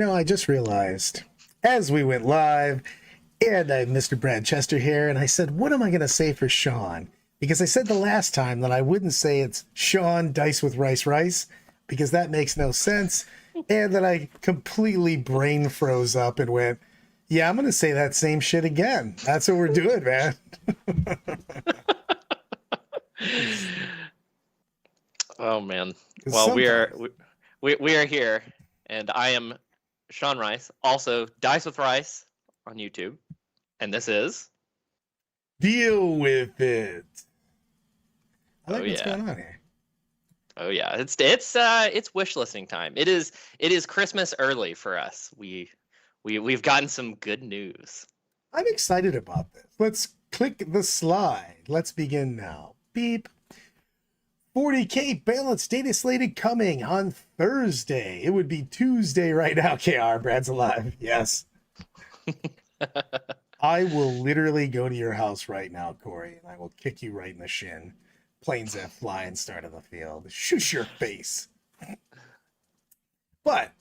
I just realized as we went live, and I have Mr. Brad Chester here, and I said, what am I going to say for Sean? Because I said the last time that I wouldn't say it's Sean Dice with Rice, because that makes no sense. And then I completely brain froze up and went, yeah, I'm going to say that same shit again. That's what we're doing, man. Oh man. 'Cause Well, sometimes- we are here, and I am Sean Rice, also Dice with Rice on YouTube, and this is. Deal with it. I like Oh what's yeah. going on here. Oh yeah. It's wish listing time. It is Christmas early for us. We've gotten some good news. I'm excited about this. Let's click the slide. Let's begin now. Beep. 40K balanced data slated coming on Thursday. It would be Tuesday right now. KR, Brad's alive. Yes. I will literally go to your house right now, Corey, and I will kick you right in the shin. Planes that fly and start of the field. Shush your face. But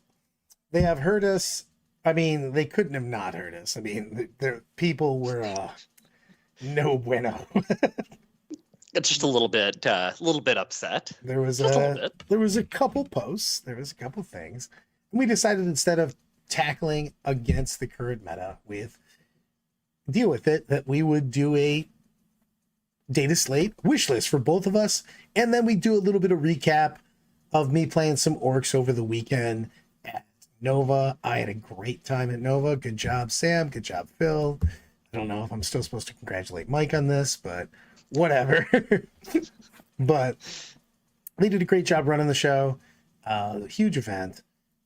they have heard us. I mean, they couldn't have not heard us. I mean, the people were no bueno. It's just a little bit upset. There was Just a little bit. There was a couple posts. There was a couple things. And we decided instead of tackling against the current meta with deal with it, that we would do a data slate wish list for both of us, and then we do a little bit of recap of me playing some orcs over the weekend at Nova. I had a great time at Nova. Good job, Sam. Good job, Phil. I don't know if I'm still supposed to congratulate Mike on this, but whatever. But they did a great job running the show. Huge event.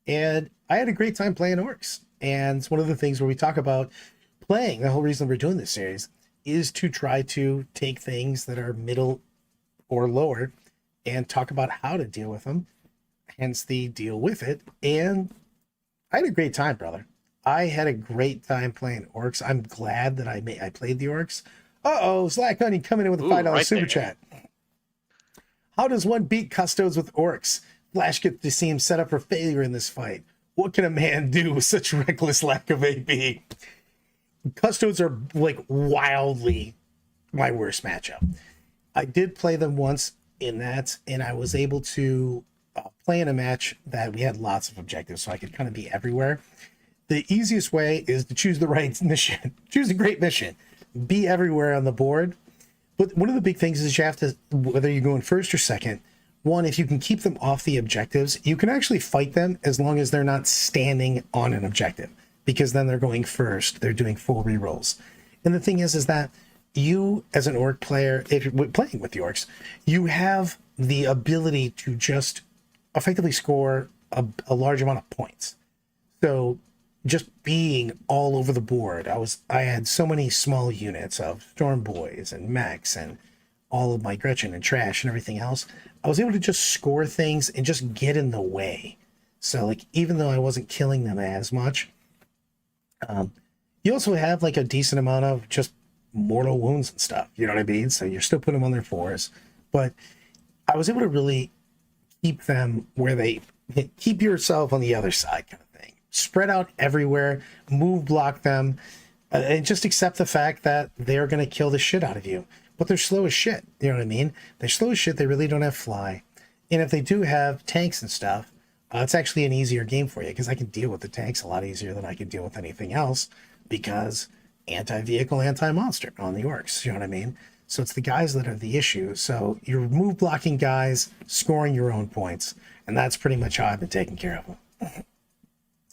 And I had a great time playing orcs. And it's one of the things where we talk about playing. The whole reason we're doing this series is to try to take things that are middle or lower and talk about how to deal with them. Hence the deal with it. And I had a great time, brother. I had a great time playing orcs. I'm glad that I played the orcs. Slack Honey coming in with a $5 right super there. chat. How does one beat Custodes with orcs? Flash gets to see him set up for failure in this fight. What can a man do with such reckless lack of AP? Custodes are like wildly my worst matchup. I did play them once in that, and I was able to play in a match that we had lots of objectives, so I could kind of be everywhere. The easiest way is to choose the right mission. Choose a great mission. Be everywhere on the board. But one of the big things is you have to, whether you're going first or second, one, if you can keep them off the objectives, you can actually fight them as long as they're not standing on an objective, because then they're going first. They're doing full rerolls. And the thing is that you, as an orc player, if you're playing with the orcs, you have the ability to just effectively score a large amount of points. So just being all over the board, I had so many small units of Storm Boys and mechs and all of my Gretchen and trash and everything else. I was able to just score things and just get in the way. So like, even though I wasn't killing them as much, you also have like a decent amount of just mortal wounds and stuff. You know what I mean? So you're still putting them on their fours, but I was able to really keep them where they keep yourself on the other side kind of thing. Spread out everywhere, move block them, and just accept the fact that they're going to kill the shit out of you. But they're slow as shit. You know what I mean? They're slow as shit. They really don't have fly. And if they do have tanks and stuff, it's actually an easier game for you, because I can deal with the tanks a lot easier than I can deal with anything else, because anti-vehicle, anti-monster on the orcs. You know what I mean? So it's the guys that are the issue. So you're move blocking guys, scoring your own points. And that's pretty much how I've been taking care of them.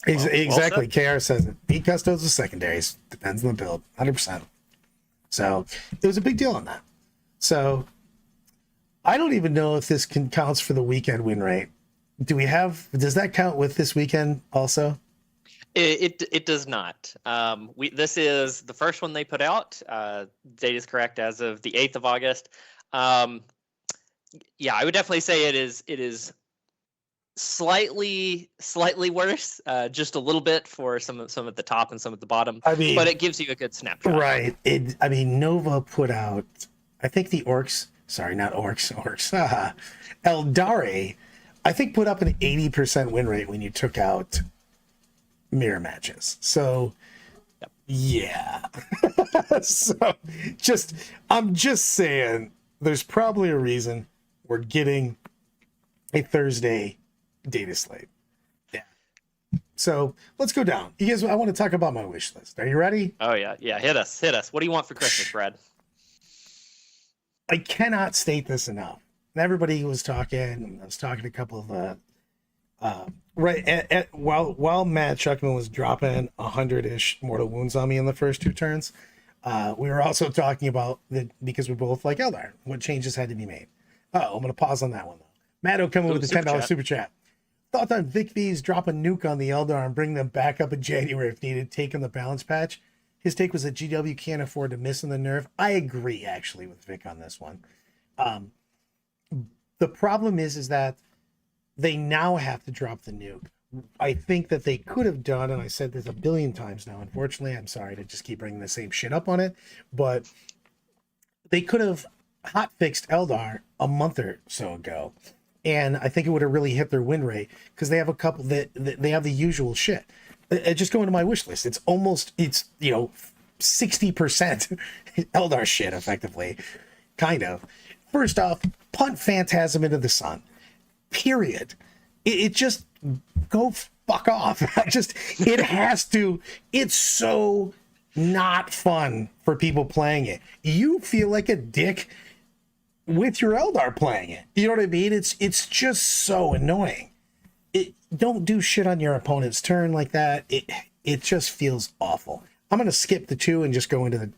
Exactly. KR says it. Beat Custodes with secondaries. Depends on the build. 100%. So it was a big deal on that. So I don't even know if this counts for the weekend win rate. Does that count with this weekend also? It does not. This is the first one they put out. Date is correct as of the 8th of August. Yeah, I would definitely say it is slightly worse, just a little bit for some at the top and some at the bottom. I mean, but it gives you a good snapshot. Right. Nova put out, I think the orcs, sorry, not orcs, Eldar, I think put up an 80% win rate when you took out mirror matches. So Yep. yeah. So I'm just saying there's probably a reason we're getting a Thursday data slate. Yeah. So let's go down. You guys, I want to talk about my wish list. Are you ready? Oh yeah, yeah. Hit us, hit us. What do you want for Christmas, Brad? I cannot state this enough. Everybody was talking. I was talking to a couple of while Matt Chuckman was dropping 100-ish mortal wounds on me in the first two turns, we were also talking about because we're both like Eldar, what changes had to be made. Oh, I'm gonna pause on that one though. Matto coming with a $10 super chat. Thought on Vic V's drop a nuke on the Eldar and bring them back up in January if needed, taking the balance patch. His take was that GW can't afford to miss in the nerf. I agree actually with Vic on this one. The problem is that they now have to drop the nuke. I think that they could have done, and I said this a billion times now, unfortunately, I'm sorry to just keep bringing the same shit up on it, but they could have hot fixed Eldar a month or so ago. And I think it would have really hit their win rate because they have a couple that they have the usual shit. Just go into my wish list. It's 60% Eldar shit, effectively. Kind of. First off, punt Phantasm into the sun. Period. It just go fuck off. It has to. It's so not fun for people playing it. You feel like a dick with your Eldar playing it. You know what I mean? It's just so annoying. Don't do shit on your opponent's turn like that. It just feels awful. I'm gonna skip the two and just go into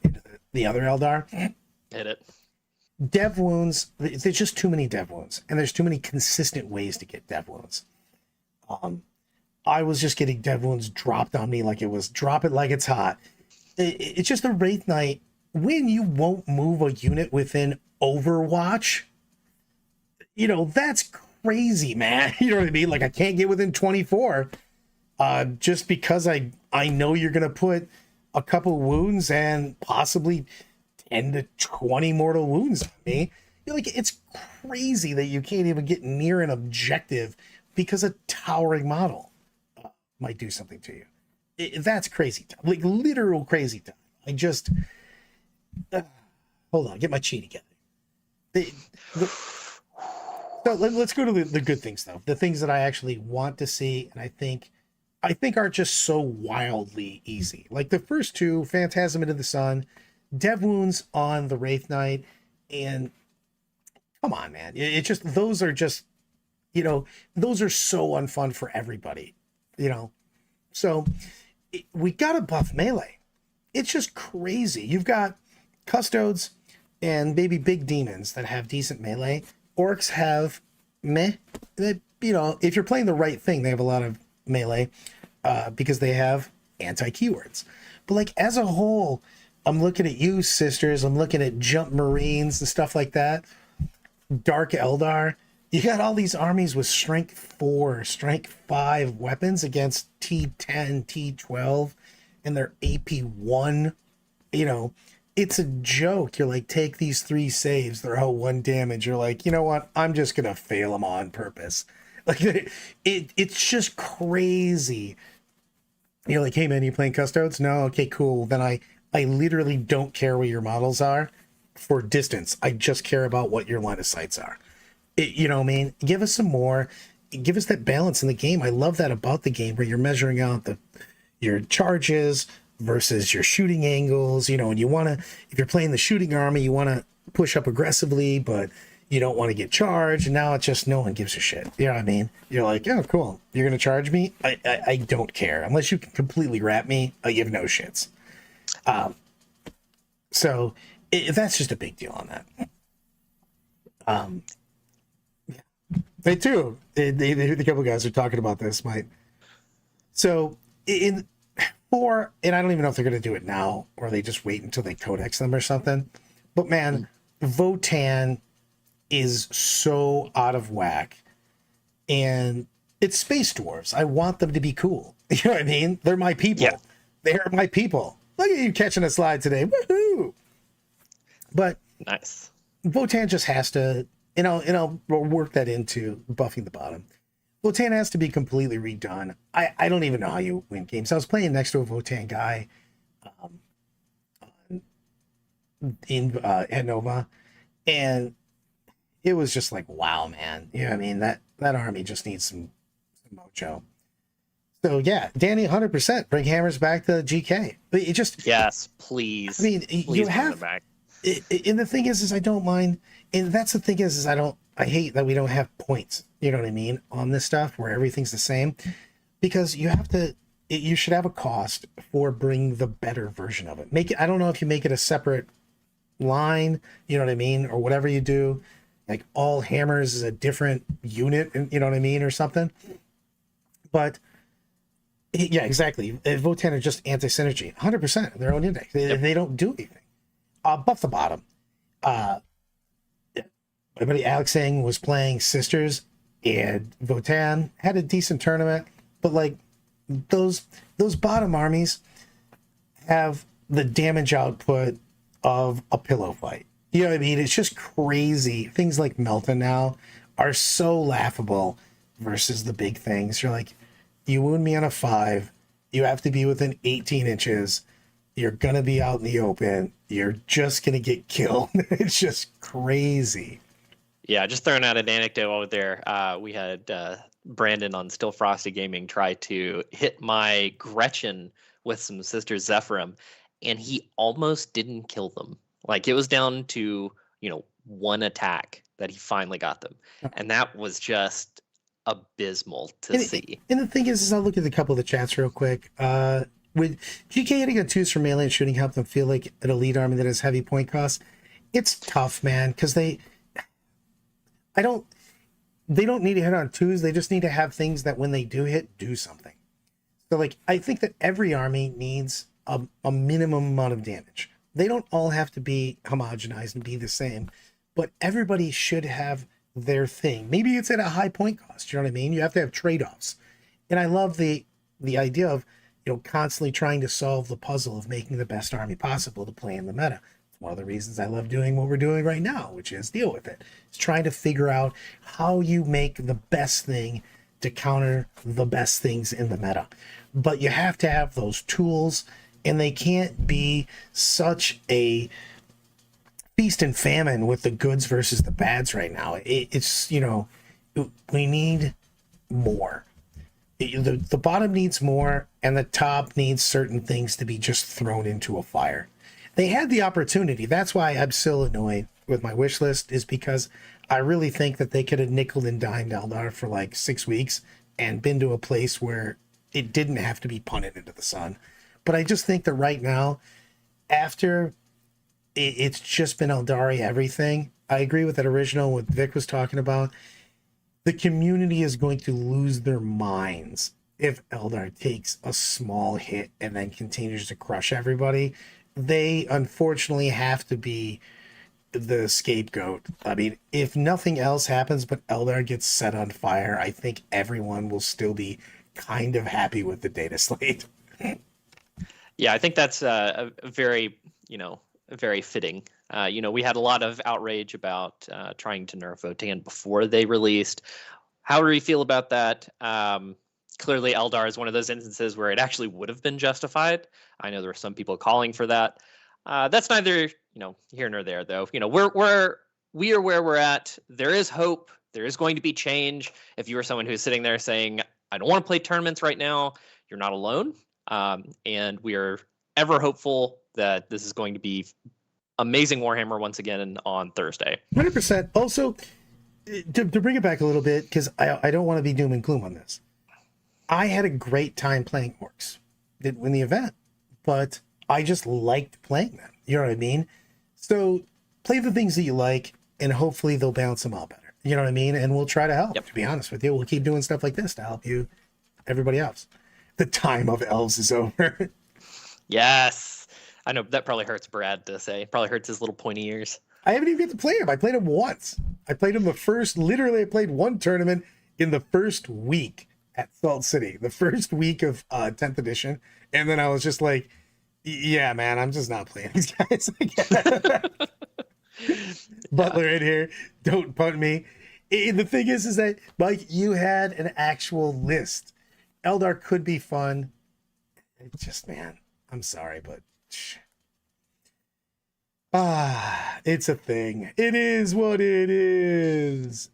the other Eldar. Hit it. Dev wounds. There's just too many dev wounds, and there's too many consistent ways to get dev wounds. I was just getting dev wounds dropped on me like it was drop it like it's hot. It's just a Wraith Knight. When you won't move a unit within Overwatch, that's crazy, man. You know what I mean? Like I can't get within 24 just because I know you're gonna put a couple wounds and possibly 10 to 20 mortal wounds on me. It's crazy that you can't even get near an objective because a towering model might do something to you. That's crazy time. Like literal crazy time. I just hold on, get my chi together. So let's go to the good things though. The things that I actually want to see, and I think are just so wildly easy. Like the first two, Phantasm into the Sun, dev wounds on the Wraith Knight, and come on, man. Those are just, those are so unfun for everybody, So we got to buff melee. It's just crazy. You've got Custodes and maybe big demons that have decent melee. Orcs have meh. If you're playing the right thing, they have a lot of melee because they have anti-keywords. But like as a whole, I'm looking at you, sisters. I'm looking at Jump Marines and stuff like that. Dark Eldar. You got all these armies with strength 4, strength 5 weapons against T10, T12, and their AP 1. It's a joke. You're like, take these 3 saves. They're all 1 damage. You're like, you know what? I'm just going to fail them on purpose. Like, it's just crazy. You're like, hey, man, you playing Custodes? No? Okay, cool. Then I literally don't care where your models are for distance. I just care about what your line of sights are. You know what I mean? Give us some more. Give us that balance in the game. I love that about the game where you're measuring out your charges versus your shooting angles, and you want to, if you're playing the shooting army, you want to push up aggressively, but you don't want to get charged. And now it's just no one gives a shit. You know what I mean? You're like, oh, cool. You're going to charge me? I don't care. Unless you can completely wrap me, I give no shits. So that's just a big deal on that. They too. The couple guys are talking about this, Mike. So in 4, and I don't even know if they're going to do it now or they just wait until they codex them or something. But man, Votann is so out of whack, and it's space dwarves. I want them to be cool. You know what I mean? They're my people. Yeah. They're my people. Look at you catching a slide today. Woohoo! But nice. Votann just has to. And I'll work that into buffing the bottom. Votan has to be completely redone. I don't even know how you win games. I was playing next to a Votan guy in at Nova, and it was just like, wow, man. You know what I mean? That army just needs some mojo. So yeah, Danny, 100% bring hammers back to GK. But it just, Yes, please. I mean, Please you bring have, them back. and the thing is I don't mind, and that's the thing is I hate that we don't have points. You know what I mean on this stuff where everything's the same, because you should have a cost for bringing the better version of it. Make it. I don't know if you make it a separate line, you know what I mean, or whatever you do, like all hammers is a different unit, and you know what I mean, or something. But yeah, exactly. Votan are just anti-synergy, 100% of their own index. They don't do anything. Buff the bottom. My buddy Alex Sang was playing Sisters, and Votan had a decent tournament, but like those bottom armies have the damage output of a pillow fight. You know what I mean? It's just crazy. Things like Melton now are so laughable versus the big things. You're like, you wound me on a 5. You have to be within 18 inches. You're going to be out in the open. You're just going to get killed. It's just crazy. Yeah, just throwing out an anecdote over there. We had Brandon on Still Frosty Gaming try to hit my Gretchen with some Sisters Zephyrim, and he almost didn't kill them. Like, it was down to, one attack that he finally got them. And that was just abysmal to see. And the thing is I'll look at a couple of the chats real quick. With GK hitting a 2s for melee and shooting help them feel like an elite army that has heavy point costs, it's tough, man, because they don't need to hit on 2s. They just need to have things that when they do hit, do something. So like, I think that every army needs a minimum amount of damage. They don't all have to be homogenized and be the same, but everybody should have their thing. Maybe it's at a high point cost. You know what I mean? You have to have trade-offs. And I love the idea of, constantly trying to solve the puzzle of making the best army possible to play in the meta. It's one of the reasons I love doing what we're doing right now, which is deal with it. It's trying to figure out how you make the best thing to counter the best things in the meta. But you have to have those tools, and they can't be such a feast and famine with the goods versus the bads right now. It's we need more. The bottom needs more, and the top needs certain things to be just thrown into a fire. They had the opportunity. That's why I'm still annoyed with my wish list, is because I really think that they could have nickel and dimed Eldar for like 6 weeks and been to a place where it didn't have to be punted into the sun. But I just think that right now, after it's just been Eldari everything, I agree with that original, what Vic was talking about. The community is going to lose their minds if Eldar takes a small hit and then continues to crush everybody. They unfortunately have to be the scapegoat. I mean, if nothing else happens but Eldar gets set on fire, I think everyone will still be kind of happy with the Dataslate. Yeah, I think that's very fitting. We had a lot of outrage about trying to nerf Votan before they released. How do you feel about that? Clearly, Eldar is one of those instances where it actually would have been justified. I know there were some people calling for that. That's neither here nor there, though. We are where we're at. There is hope. There is going to be change. If you are someone who's sitting there saying, "I don't want to play tournaments right now," you're not alone. And we are ever hopeful that this is going to be amazing Warhammer once again on Thursday. 100%. Also, to bring it back a little bit, because I don't want to be doom and gloom on this. I had a great time playing orcs. Didn't win the event, but I just liked playing them. You know what I mean? So play the things that you like, and hopefully they'll balance them out better. You know what I mean? And we'll try to help. Yep. To be honest with you, we'll keep doing stuff like this to help you, everybody else. The time of elves is over. Yes. I know that probably hurts Brad to say. Probably hurts his little pointy ears. I haven't even get to play him. I played him once. I played him literally I played one tournament in the first week at Salt City, the first week of 10th edition. And then I was just like, yeah, man, I'm just not playing these guys again. Butler in here, don't punt me. The thing is that, Mike, you had an actual list. Eldar could be fun. It just, man, I'm sorry, but it's a thing. It is what it is.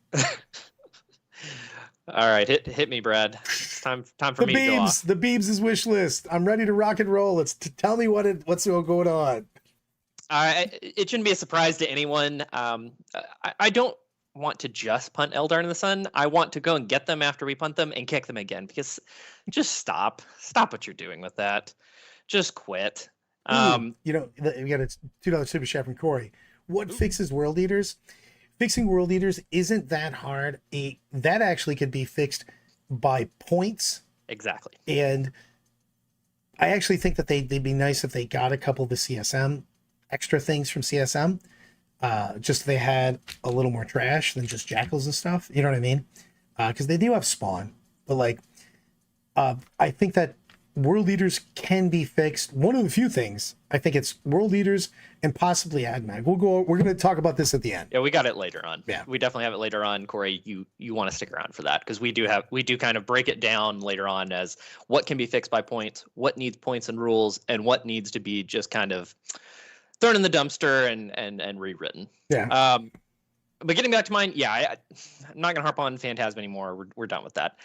All right, hit me, Brad. It's time for me to go off. The Beebs is wish list. I'm ready to rock and roll. Tell me what's going on. It shouldn't be a surprise to anyone. I don't want to just punt Eldar in the Sun. I want to go and get them after we punt them and kick them again, because just stop what you're doing with that. Just quit. We got a $2 super chat from Corey. What fixes world eaters? Fixing world eaters isn't that hard. That actually could be fixed by points. Exactly. And I actually think that they'd be nice if they got a couple of the CSM extra things from CSM. Just they had a little more trash than just jackals and stuff. You know what I mean? Because they do have spawn, but like, I think that world eaters can be fixed. One of the few things, I think it's world eaters and possibly AdMag. We're going to talk about this at the end. Yeah, we got it later on. Yeah, we definitely have it later on. Corey, you want to stick around for that, because we do kind of break it down later on as what can be fixed by points, what needs points and rules, and what needs to be just kind of thrown in the dumpster and rewritten. Yeah. But getting back to mine, I'm not going to harp on Phantasm anymore. We're done with that.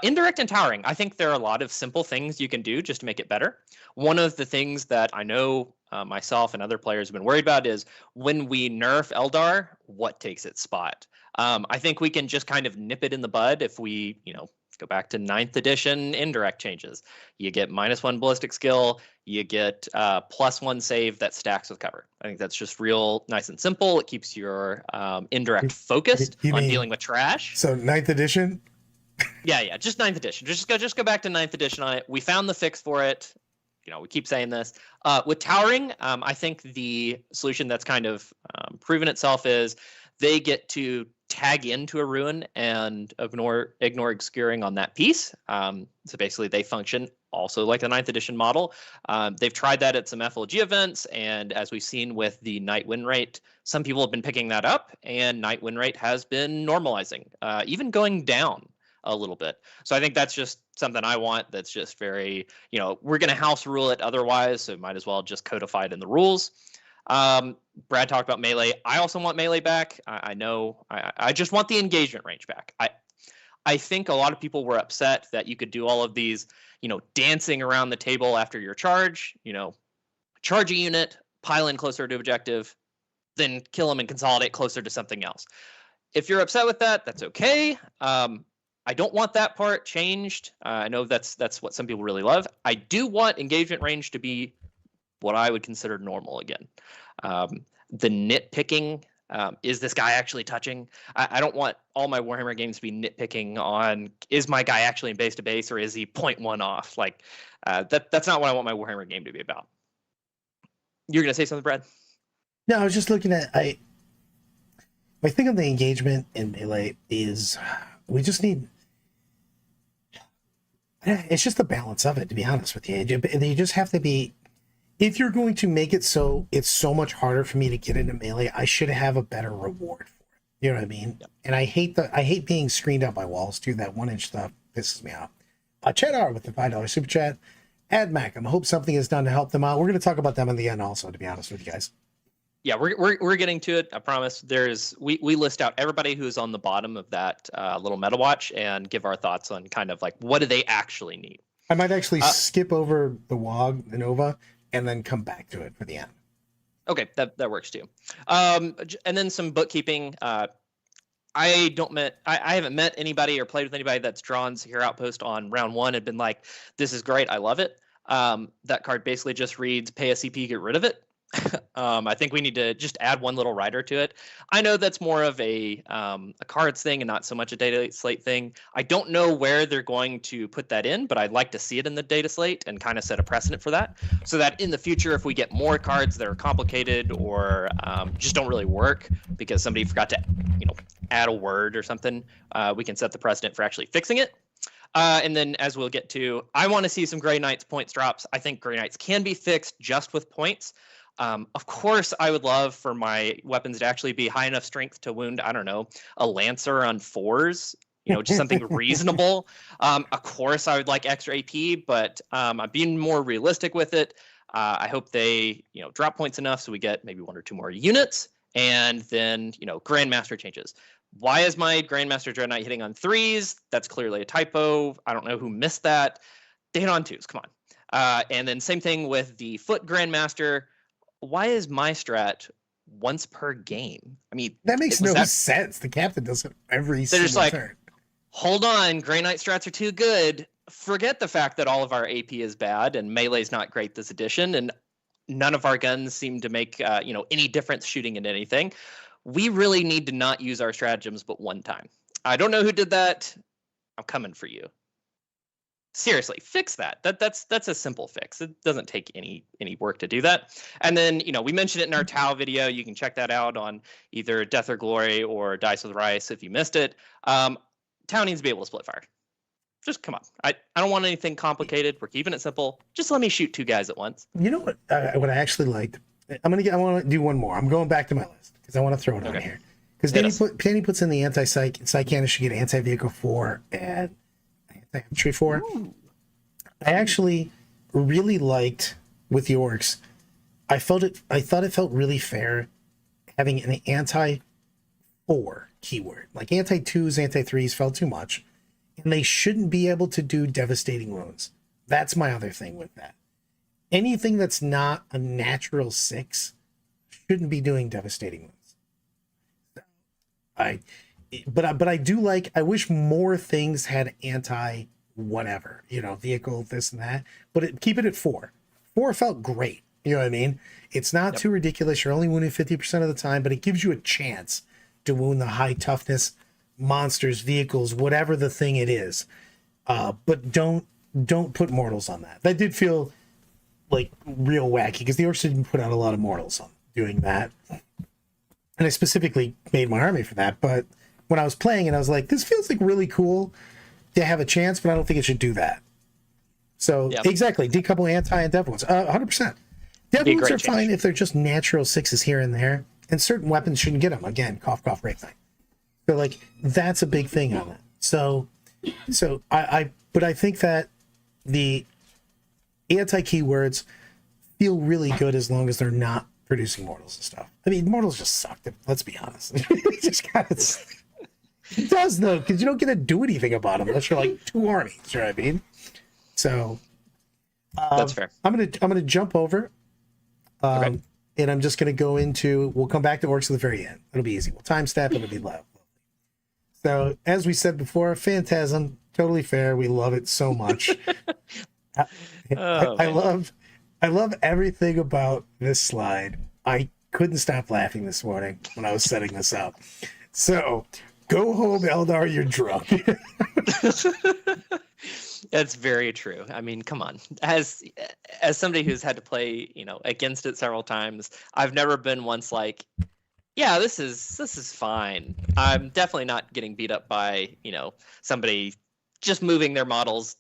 Indirect and towering. I think there are a lot of simple things you can do just to make it better. One of the things that I know myself and other players have been worried about is when we nerf Eldar, what takes its spot? I think we can just kind of nip it in the bud if we, go back to 9th edition indirect changes. You get -1 ballistic skill, you get +1 save that stacks with cover. I think that's just real nice and simple. It keeps your indirect focused on dealing with trash. So 9th edition? Yeah, just 9th edition. Just go back to 9th edition on it. We found the fix for it. We keep saying this. With towering, I think the solution that's kind of proven itself is they get to tag into a ruin and ignore obscuring on that piece. So basically they function also like the 9th edition model. They've tried that at some FLG events, and as we've seen with the night win rate, some people have been picking that up, and night win rate has been normalizing, even going down a little bit. So I think that's just something I want that's just very, we're going to house rule it otherwise, so might as well just codify it in the rules. Brad talked about melee. I also want melee back. I know. I just want the engagement range back. I think a lot of people were upset that you could do all of these, dancing around the table after your charge. Charge a unit, pile in closer to objective, then kill them and consolidate closer to something else. If you're upset with that, that's okay. I don't want that part changed. I know that's what some people really love. I do want engagement range to be what I would consider normal again. The nitpicking, is this guy actually touching? I don't want all my Warhammer games to be nitpicking on, is my guy actually in base to base, or is he 0.1 off? Like, that's not what I want my Warhammer game to be about. You're going to say something, Brad? No, I was just looking at, my thing on the engagement in melee is we just need, it's just the balance of it, to be honest with you. You just have to be, if you're going to make it so it's so much harder for me to get into melee, I should have a better reward for it. You know what I mean? Yep. And I hate being screened out by walls too. That 1-inch stuff pisses me off. Chet R with the $5 super chat. AdMac, I hope something is done to help them out. We're going to talk about them in the end also, to be honest with you guys. Yeah, we're getting to it. I promise. We list out everybody who's on the bottom of that little meta watch and give our thoughts on kind of like what do they actually need. I might actually skip over the WOG, the Nova, and then come back to it for the end. Okay, that works too. And then some bookkeeping. I haven't met anybody or played with anybody that's drawn Secure Outpost on round 1 and been like, this is great, I love it. That card basically just reads pay a CP, get rid of it. I think we need to just add one little rider to it. I know that's more of a cards thing and not so much a data slate thing. I don't know where they're going to put that in, but I'd like to see it in the data slate and kind of set a precedent for that, so that in the future, if we get more cards that are complicated or just don't really work because somebody forgot to add a word or something, we can set the precedent for actually fixing it. And then, as we'll get to, I want to see some Grey Knights points drops. I think Grey Knights can be fixed just with points. Of course, I would love for my weapons to actually be high enough strength to wound, I don't know, a Lancer on 4s, just something reasonable. Of course, I would like extra AP, but I'm being more realistic with it. I hope they, drop points enough so we get maybe 1 or 2 more units, and then, Grandmaster changes. Why is my Grandmaster Dreadnought hitting on 3s? That's clearly a typo. I don't know who missed that. They hit on 2s, come on. And then same thing with the Foot Grandmaster. Why is my strat once per game? I mean, that makes no sense. The captain does it every single turn. Hold on, Grey Knight strats are too good. Forget the fact that all of our AP is bad and melee's not great this edition, and none of our guns seem to make any difference shooting at anything. We really need to not use our stratagems but one time. I don't know who did that. I'm coming for you. Seriously, fix that. That's a simple fix. It doesn't take any work to do that. And then, we mentioned it in our Tau video. You can check that out on either Death or Glory or Dice with Rice if you missed it. Tau needs to be able to split fire. Just come on. I don't want anything complicated. We're keeping it simple. Just let me shoot 2 guys at once. You know what I actually liked? I want to do one more. I'm going back to my list because I want to throw it on here. Because Danny puts in the anti-psych. Psych cannon should get anti-vehicle 4 and anti-infantry 4. Ooh. I actually really liked with the orcs. I thought it felt really fair having an anti-4 keyword. Like anti-2s, anti-3s felt too much. And they shouldn't be able to do devastating wounds. That's my other thing with that. Anything that's not a natural 6 shouldn't be doing devastating wounds. But I do like, I wish more things had anti whatever, vehicle, this and that, but keep it at 4. 4 felt great. You know what I mean? It's not too ridiculous. You're only wounding 50% of the time, but it gives you a chance to wound the high toughness monsters, vehicles, whatever the thing it is. But don't put mortals on that. That did feel like real wacky because the orcs didn't put out a lot of mortals on doing that. And I specifically made my army for that. But when I was playing it, I was like, this feels like really cool to have a chance, but I don't think it should do that. So exactly, decouple anti and dev wounds. 100%. Dev wounds are fine if they're just natural 6s here and there, and certain weapons shouldn't get them. Again, cough, cough, break thing. So like that's a big thing on that. So but I think that the anti keywords feel really good as long as they're not producing mortals and stuff. I mean, mortals just suck. Let's be honest. It just kind of. It does though, because you don't get to do anything about them unless you're like 2 armies. You know what I mean? So that's fair. I'm gonna jump over, and I'm just gonna go into. We'll come back to orcs at the very end. It'll be easy. We'll time step. It'll be low. So as we said before, Phantasm, totally fair. We love it so much. I love everything about this slide. I couldn't stop laughing this morning when I was setting this up. So. Go home, Eldar, you're drunk. That's very true. I mean, come on. As somebody who's had to play, against it several times, I've never been once like, yeah, this is fine. I'm definitely not getting beat up by, somebody just moving their models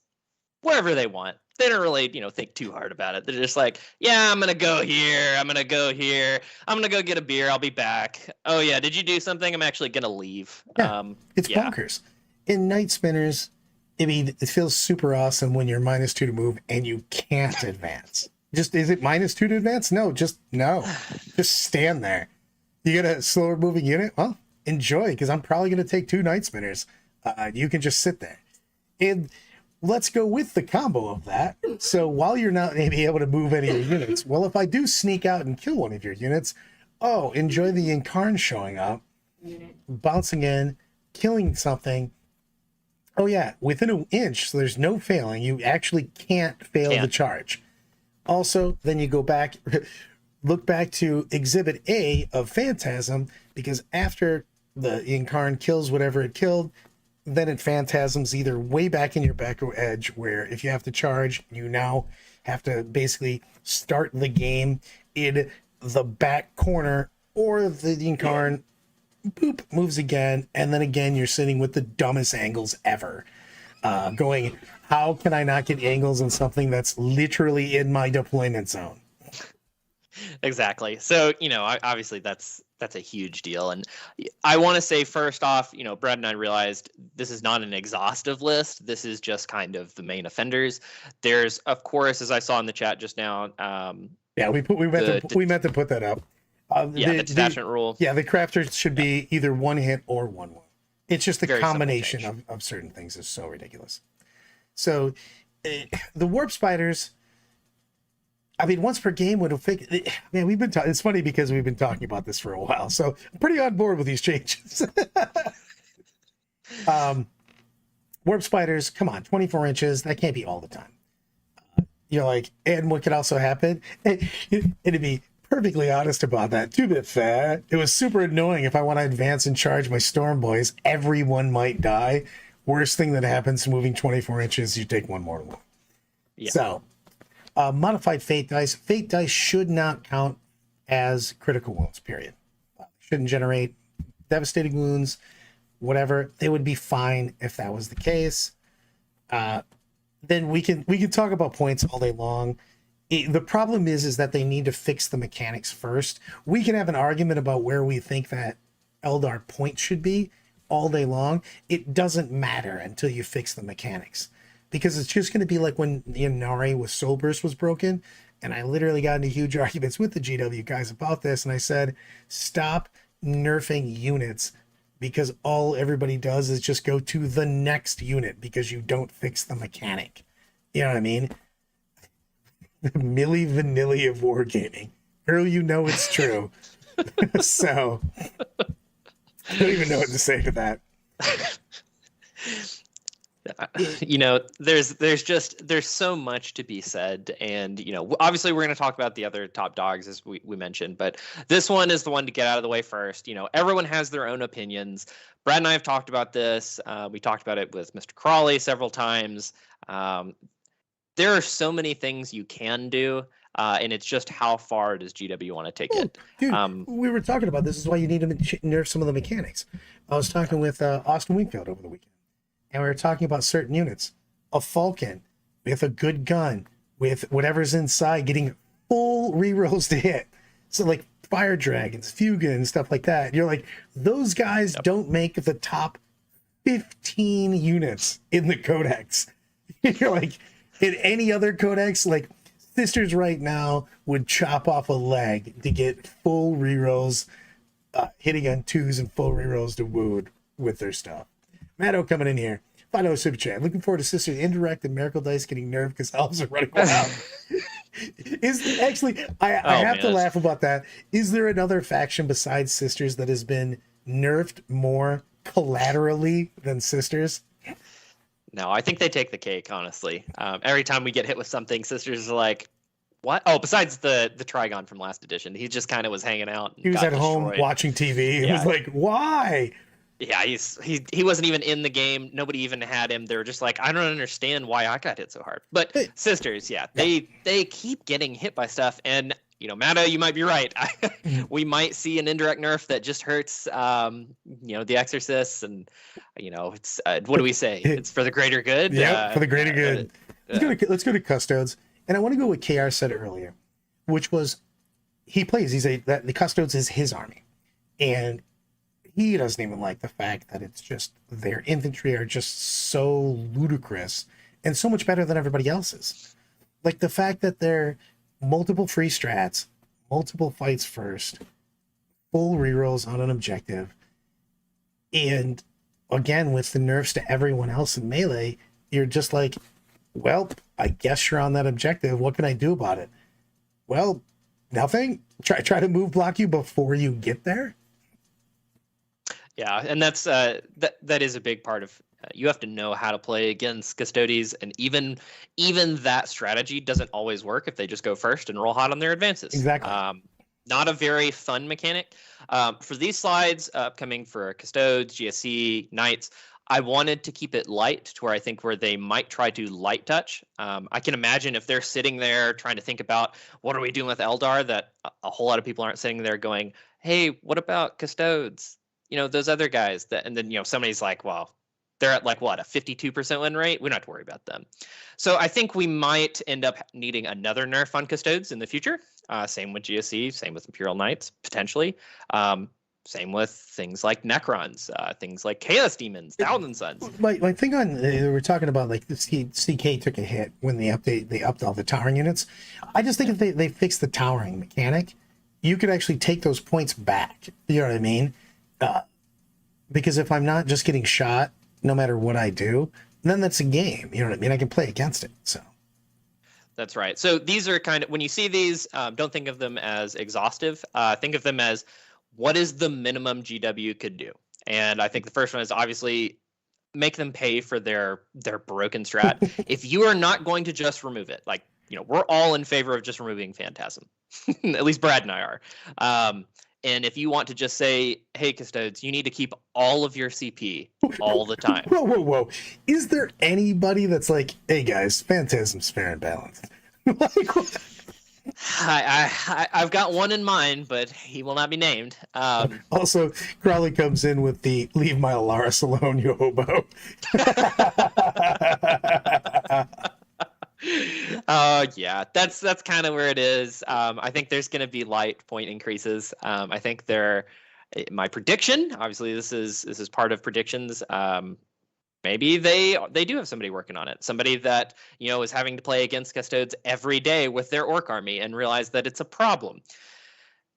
wherever they want. They don't really, think too hard about it. They're just like, yeah, I'm going to go here. I'm going to go here. I'm going to go get a beer. I'll be back. Oh, yeah. Did you do something? I'm actually going to leave. Yeah, it's bonkers. In Night Spinners, I mean, it feels super awesome when you're -2 to move and you can't advance. Is it -2 to advance? No, just stand there. You get a slower moving unit? Well, enjoy, because I'm probably going to take 2 Night Spinners. You can just sit there. And let's go with the combo of that. So while you're not maybe able to move any of your units, well, if I do sneak out and kill one of your units, enjoy the Incarn showing up, bouncing in, killing something. Oh yeah, within an inch, so there's no failing. You actually can't fail the charge. Also, then you go back, look back to Exhibit A of Phantasm, because after the Incarn kills whatever it killed, then it phantasms either way back in your back edge, where if you have to charge, you now have to basically start the game in the back corner, or the Incarn boop moves again, and then again you're sitting with the dumbest angles ever, going, how can I not get angles on something that's literally in my deployment zone? Exactly. So, obviously that's a huge deal. And I want to say first off, Brad and I realized this is not an exhaustive list. This is just kind of the main offenders. There's, of course, as I saw in the chat just now, Yeah, we meant to put that up. the detachment rule. Yeah, the crafters should be either one hit or 1/1. It's just the Very simple combination change. of certain things is so ridiculous. So the warp spiders, I mean, once per game would have fixed. Man, it's funny because we've been talking about this for a while, so I'm pretty on board with these changes. Warp spiders, come on, 24 inches, that can't be all the time. And what could also happen, and to be perfectly honest about that, to be fair, it was super annoying if I want to advance and charge my storm boys, everyone might die. Worst thing that happens moving 24 inches, you take one more wound. Yeah. So, modified fate dice. Fate dice should not count as critical wounds, period. Shouldn't generate devastating wounds, whatever. They would be fine if that was the case. Then we can talk about points all day long. The problem is that they need to fix the mechanics first. We can have an argument about where we think that Eldar point should be all day long. It doesn't matter until you fix the mechanics, because it's just going to be like when the Inari with Soul Burst was broken, and I literally got into huge arguments with the GW guys about this, and I said, stop nerfing units, because all everybody does is just go to the next unit because you don't fix the mechanic. You know what I mean? The Milli Vanilli of wargaming. Girl, you know it's true. So I don't even know what to say to that. There's so much to be said, and obviously we're going to talk about the other top dogs as we mentioned, but this one is the one to get out of the way first. Everyone has their own opinions. Brad and I have talked about this. We talked about it with Mr. Crawley several times. There are so many things you can do, and it's just how far does GW want to take it. Dude, we were talking about this is why you need to nerf some of the mechanics. I was talking with Austin Wingfield over the weekend, and we were talking about certain units. A Falcon with a good gun, with whatever's inside, getting full rerolls to hit. So like Fire Dragons, Fuga, and stuff like that. You're like, those guys don't make the top 15 units in the codex. You're like, in any other codex, like Sisters right now would chop off a leg to get full rerolls, hitting on 2s and full rerolls to wound with their stuff. Matto coming in here. $5 super chat. Looking forward to Sisters Indirect and Miracle Dice getting nerfed because elves are running around. I have to laugh about that. Is there another faction besides Sisters that has been nerfed more collaterally than Sisters? No, I think they take the cake, honestly. Every time we get hit with something, Sisters are like, what? Oh, besides the Trigon from last edition. He just kind of was hanging out. And he was at home watching TV. He was like, why? Yeah, he wasn't even in the game. Nobody even had him. They were just like, I don't understand why I got hit so hard. But Sisters, they keep getting hit by stuff. And, Matto, you might be right. We might see an indirect nerf that just hurts, the Exorcists. And, it's what do we say? It's for the greater good. Yeah, for the greater good. Let's go to Custodes. And I want to go with KR said earlier, which was the Custodes is his army. And he doesn't even like the fact that it's just their infantry are just so ludicrous and so much better than everybody else's. Like the fact that they're multiple free strats, multiple fights first, full rerolls on an objective, and again with the nerfs to everyone else in melee, you're just like, well, I guess you're on that objective. What can I do about it? Well, nothing. Try to move block you before you get there. Yeah, and that's that is a big part of you have to know how to play against Custodes, and even that strategy doesn't always work if they just go first and roll hot on their advances. Exactly. Not a very fun mechanic. For these slides upcoming for Custodes, GSC, Knights, I wanted to keep it light to where they might try to light touch. I can imagine if they're sitting there trying to think about what are we doing with Eldar, that a whole lot of people aren't sitting there going, hey, what about Custodes? Those other guys and then, somebody's like, well, they're at like what, a 52% win rate? We don't have to worry about them. So I think we might end up needing another nerf on Custodes in the future. Same with GSC, same with Imperial Knights, potentially. Same with things like Necrons, things like Chaos Demons, Thousand Suns. My thing on, we're talking about like the CK took a hit when they upped all the towering units. I just think if they fixed the towering mechanic, you could actually take those points back. You know what I mean? Because if I'm not just getting shot, no matter what I do, then that's a game. You know what I mean? I can play against it. So. That's right. So these are kind of, when you see these, don't think of them as exhaustive. Think of them as, what is the minimum GW could do? And I think the first one is obviously make them pay for their broken strat. If you are not going to just remove it, like, we're all in favor of just removing Phantasm. At least Brad and I are. And if you want to just say, hey, Custodes, you need to keep all of your CP all the time. Whoa. Is there anybody that's like, hey, guys, Phantasm's fair and balanced? Like, what? I've got one in mind, but he will not be named. Also, Crowley comes in with the leave my Alaris alone, you hobo. Yeah, that's kind of where it is. I think there's going to be light point increases. I think my prediction, obviously this is part of predictions. Maybe they do have somebody working on it. Somebody that, is having to play against Custodes every day with their orc army and realize that it's a problem.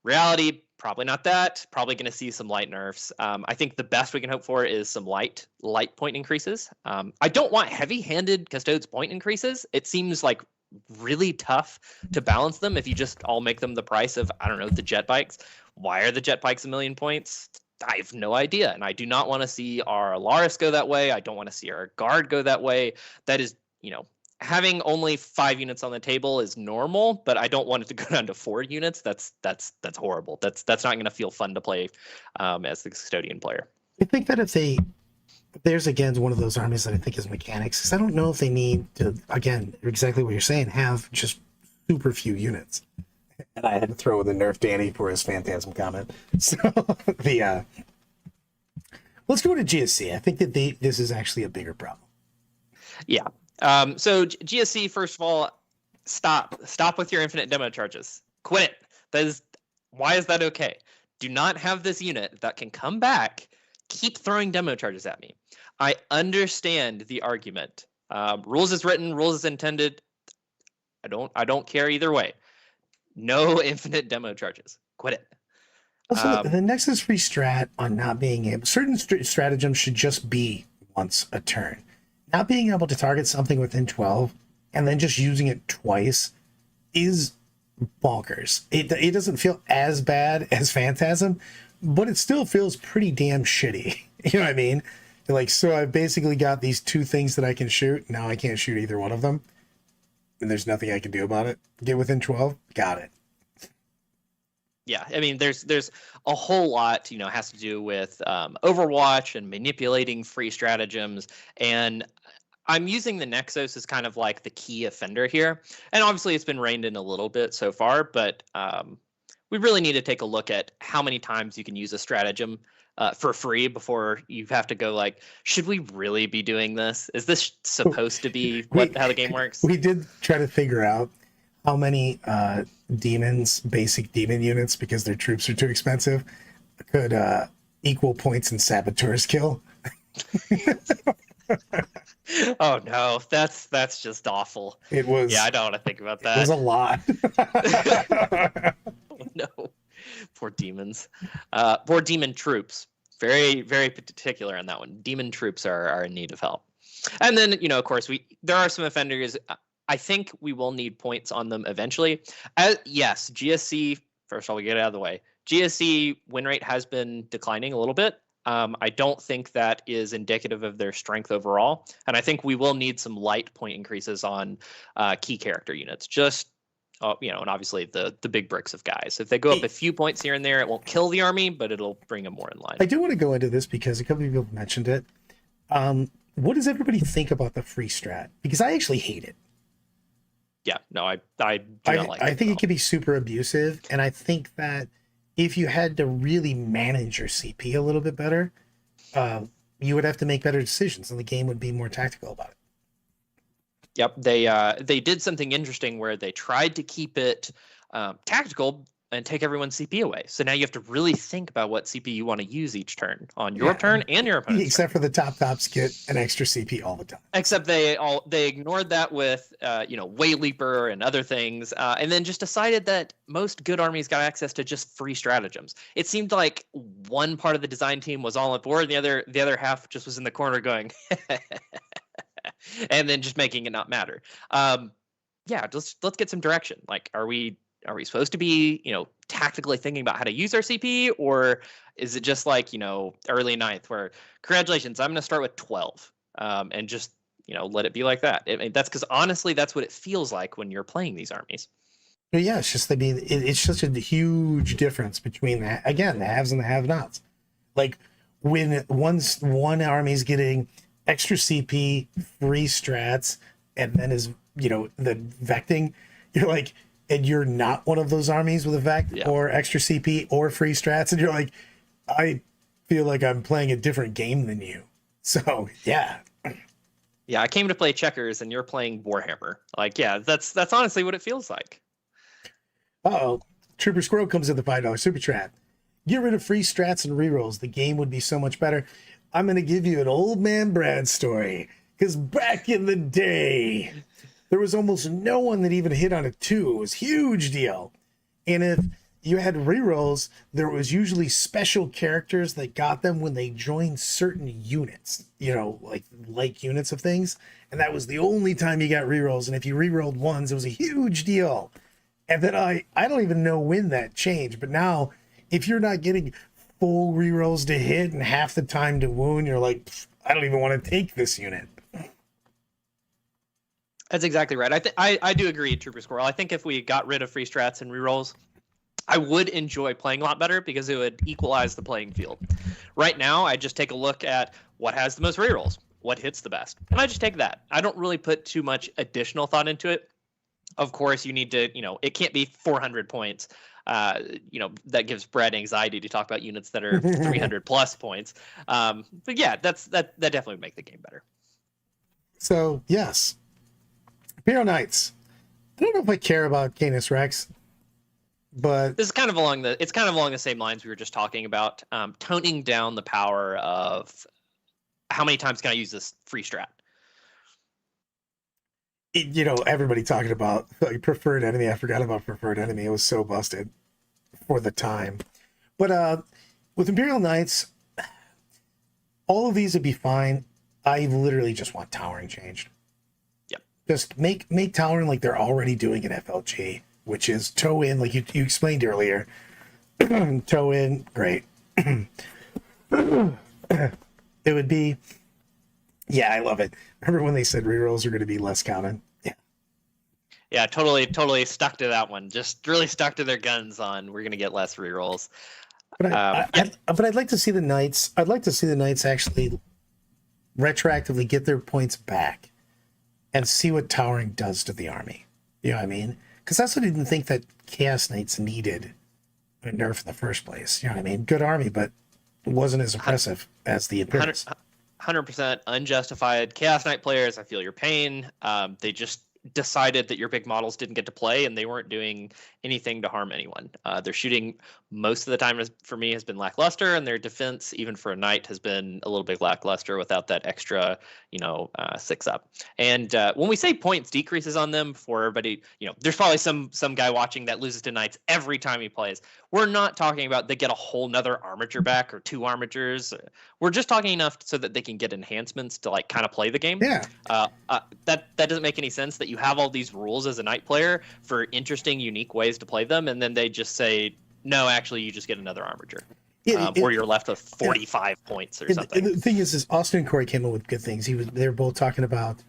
Reality, probably not that. Probably going to see some light nerfs. I think the best we can hope for is some light point increases. I don't want heavy-handed Custodes point increases. It seems like really tough to balance them if you just all make them the price of, I don't know, the jet bikes. Why are the jet bikes 1,000,000 points? I have no idea. And I do not want to see our Alaris go that way. I don't want to see our Guard go that way. That is, having only 5 units on the table is normal, but I don't want it to go down to 4 units. That's horrible. That's not going to feel fun to play as the custodian player. I think that there's again one of those armies that I think is mechanics, because I don't know if they need to, again, exactly what you're saying, have just super few units. And I had to throw in the nerf Danny for his Phantasm comment. So let's go to GSC. I think that this is actually a bigger problem. Yeah. So GSC, first of all, stop with your infinite demo charges. Quit it. Why is that okay? Do not have this unit that can come back, keep throwing demo charges at me. I understand the argument. Rules is written, rules is intended. I don't care either way. No infinite demo charges. Quit it. Also, the Nexus free strat on not being able, certain stratagems should just be once a turn. Not being able to target something within 12 and then just using it twice is bonkers. It doesn't feel as bad as Phantasm, but it still feels pretty damn shitty. You know what I mean? Like, so I've basically got these 2 things that I can shoot. Now I can't shoot either one of them. And there's nothing I can do about it. Get within 12, got it. Yeah, I mean, there's a whole lot, has to do with Overwatch and manipulating free stratagems. And I'm using the Nexus as kind of like the key offender here. And obviously it's been reined in a little bit so far, but we really need to take a look at how many times you can use a stratagem for free before you have to go like, should we really be doing this? Is this supposed to be how the game works? We did try to figure out how many basic demon units, because their troops are too expensive, could equal points in Saboteur's kill. Oh no, that's just awful. It was. Yeah, I don't want to think about that. It was a lot. Oh, no, poor demons. Poor demon troops. Very, very particular on that one. Demon troops are in need of help. And then, of course, there are some offenders. I think we will need points on them eventually. Yes, GSC, first of all, we get it out of the way. GSC win rate has been declining a little bit. I don't think that is indicative of their strength overall. And I think we will need some light point increases on key character units. Just, and obviously the big bricks of guys. If they go up a few points here and there, it won't kill the army, but it'll bring them more in line. I do want to go into this because a couple of people mentioned it. What does everybody think about the free strat? Because I actually hate it. Yeah, no, I do not like it. I think it can be super abusive, and I think that if you had to really manage your CP a little bit better, you would have to make better decisions, and the game would be more tactical about it. Yep, they did something interesting where they tried to keep it tactical and take everyone's CP away. So now you have to really think about what CP you want to use each turn on your turn and your opponent's except turn. for the tops get an extra CP all the time. Except they ignored that with Way Leaper and other things, and then just decided that most good armies got access to just free stratagems. It seemed like one part of the design team was all on board, and the other half just was in the corner going, and then just making it not matter. Let's get some direction. Like, are we supposed to be, tactically thinking about how to use our CP, or is it just like, early 9th where, congratulations, I'm going to start with 12, and just, let it be like that. That's because honestly, that's what it feels like when you're playing these armies. But yeah, it's just, it's such a huge difference between the haves and the have-nots. Like when one army's getting extra CP, free strats, and then is, the vecting, you're like, and you're not one of those armies with a vect or extra CP or free strats, and you're like, I feel like I'm playing a different game than you. So yeah. Yeah, I came to play checkers and you're playing Warhammer. Like, yeah, that's honestly what it feels like. Uh-oh. Trooper Squirrel comes in the $5 super chat. Get rid of free strats and rerolls. The game would be so much better. I'm going to give you an old man Brad story. Because back in the day, there was almost no one that even hit on a 2. It was a huge deal. And if you had rerolls, there was usually special characters that got them when they joined certain units, like units of things. And that was the only time you got rerolls. And if you rerolled ones, it was a huge deal. And then I don't even know when that changed. But now, if you're not getting full rerolls to hit and half the time to wound, you're like, I don't even want to take this unit. That's exactly right. I do agree, Trooper Squirrel. I think if we got rid of free strats and rerolls, I would enjoy playing a lot better because it would equalize the playing field. Right now, I just take a look at what has the most rerolls, what hits the best, and I just take that. I don't really put too much additional thought into it. Of course, you need to, it can't be 400 points. That gives Brad anxiety to talk about units that are 300 plus points. But yeah, that definitely would make the game better. So yes, Imperial Knights. I don't know if I care about Canis Rex, but this is kind of along the same lines we were just talking about, toning down the power of how many times can I use this free strat. Everybody talking about like preferred enemy. I forgot about preferred enemy. It was so busted for the time. But with Imperial Knights, all of these would be fine. I literally just want towering changed. Yep. Just make towering like they're already doing in FLG, which is toe in, like you explained earlier. Toe in, great. It would be, yeah, I love it. Remember when they said rerolls are going to be less common? Yeah. Yeah, totally stuck to that one. Just really stuck to their guns on we're going to get less rerolls. But I'd like to see the Knights. I'd like to see the Knights actually retroactively get their points back and see what towering does to the army. You know what I mean? Because that's what I didn't think that Chaos Knights needed a nerf in the first place. You know what I mean? Good army, but it wasn't as oppressive as the Imperials. 100% unjustified. Chaos Knight players, I feel your pain. They just decided that your big models didn't get to play and they weren't doing anything to harm anyone. Their shooting most of the time for me has been lackluster, and their defense, even for a knight, has been a little bit lackluster without that extra, 6-up. And when we say points decreases on them for everybody, there's probably some guy watching that loses to knights every time he plays. We're not talking about they get a whole nother armature back or 2 armatures. We're just talking enough so that they can get enhancements to like kind of play the game. Yeah. That doesn't make any sense that you have all these rules as a knight player for interesting, unique ways to play them, and then they just say, no, actually, you just get another armature. Or you're left with 45 points or something. The thing is Austin and Corey came up with good things. They were both talking about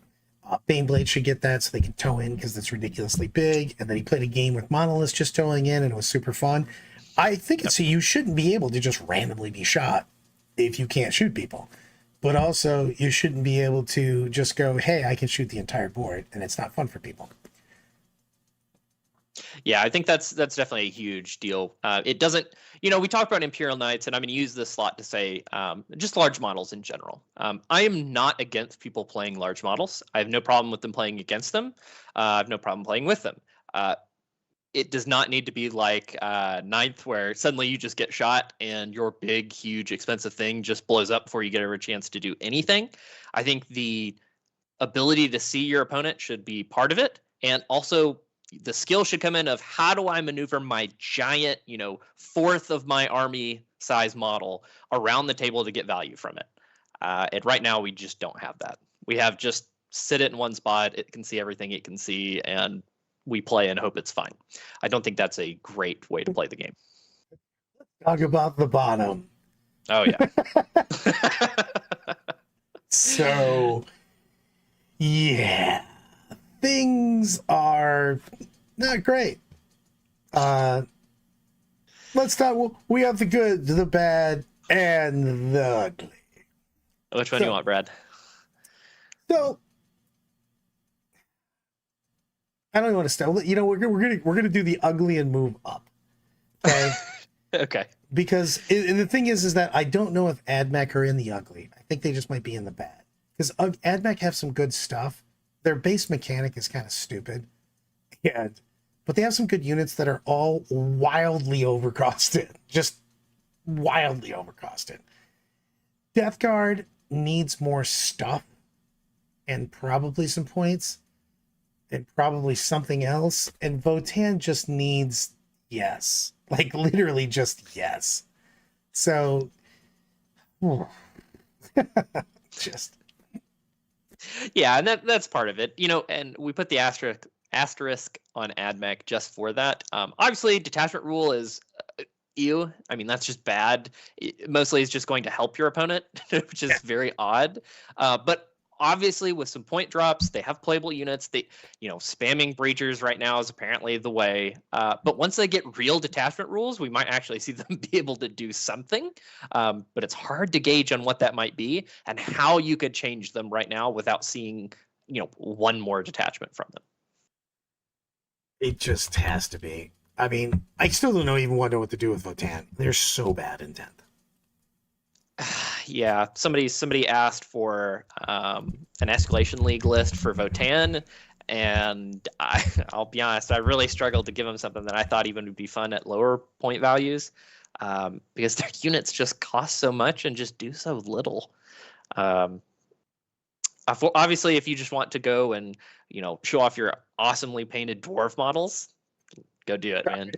Baneblade should get that so they can toe in because it's ridiculously big. And then he played a game with Monoliths just towing in, and it was super fun. I think you shouldn't be able to just randomly be shot if you can't shoot people. But also, you shouldn't be able to just go, hey, I can shoot the entire board, and it's not fun for people. Yeah, I think that's definitely a huge deal. It doesn't, we talked about Imperial Knights, and I'm going to use this slot to say just large models in general. I am not against people playing large models. I have no problem with them playing against them. I have no problem playing with them. it does not need to be like ninth, where suddenly you just get shot and your big, huge, expensive thing just blows up before you get a chance to do anything. I think the ability to see your opponent should be part of it, and also the skill should come in of how do I maneuver my giant, fourth of my army size model around the table to get value from it. And right now we just don't have that. We have just sit it in one spot. It can see everything it can see, and we play and hope it's fine. I don't think that's a great way to play the game. Talk about the bottom. Oh yeah. So, yeah, things are not great. Let's talk. We have the good, the bad, and the ugly. Which one do you want, Brad? So, I don't even want to start. We're gonna do the ugly and move up. Okay. Okay. Because the thing is that I don't know if AdMech are in the ugly. I think they just might be in the bad. Because AdMech have some good stuff. Their base mechanic is kind of stupid, but they have some good units that are all wildly overcosted. Just wildly overcosted. Death Guard needs more stuff and probably some points and probably something else. And Votan just needs yes. Like literally just yes. So just yeah, and that's part of it. And we put the asterisk on AdMech just for that. Obviously detachment rule is ew. I mean, that's just bad. Mostly it's just going to help your opponent, which is very odd. But obviously with some point drops, they have playable units. They, spamming breachers right now is apparently the way. But once they get real detachment rules, we might actually see them be able to do something. But it's hard to gauge on what that might be and how you could change them right now without seeing, one more detachment from them. it just has to be. I mean, I still don't even want to know what to do with Votan. They're so bad in 10th. Yeah, somebody asked for an escalation league list for Votan, and I'll be honest, I really struggled to give them something that I thought even would be fun at lower point values, because their units just cost so much and just do so little. Obviously, if you just want to go and show off your awesomely painted dwarf models, go do it, man.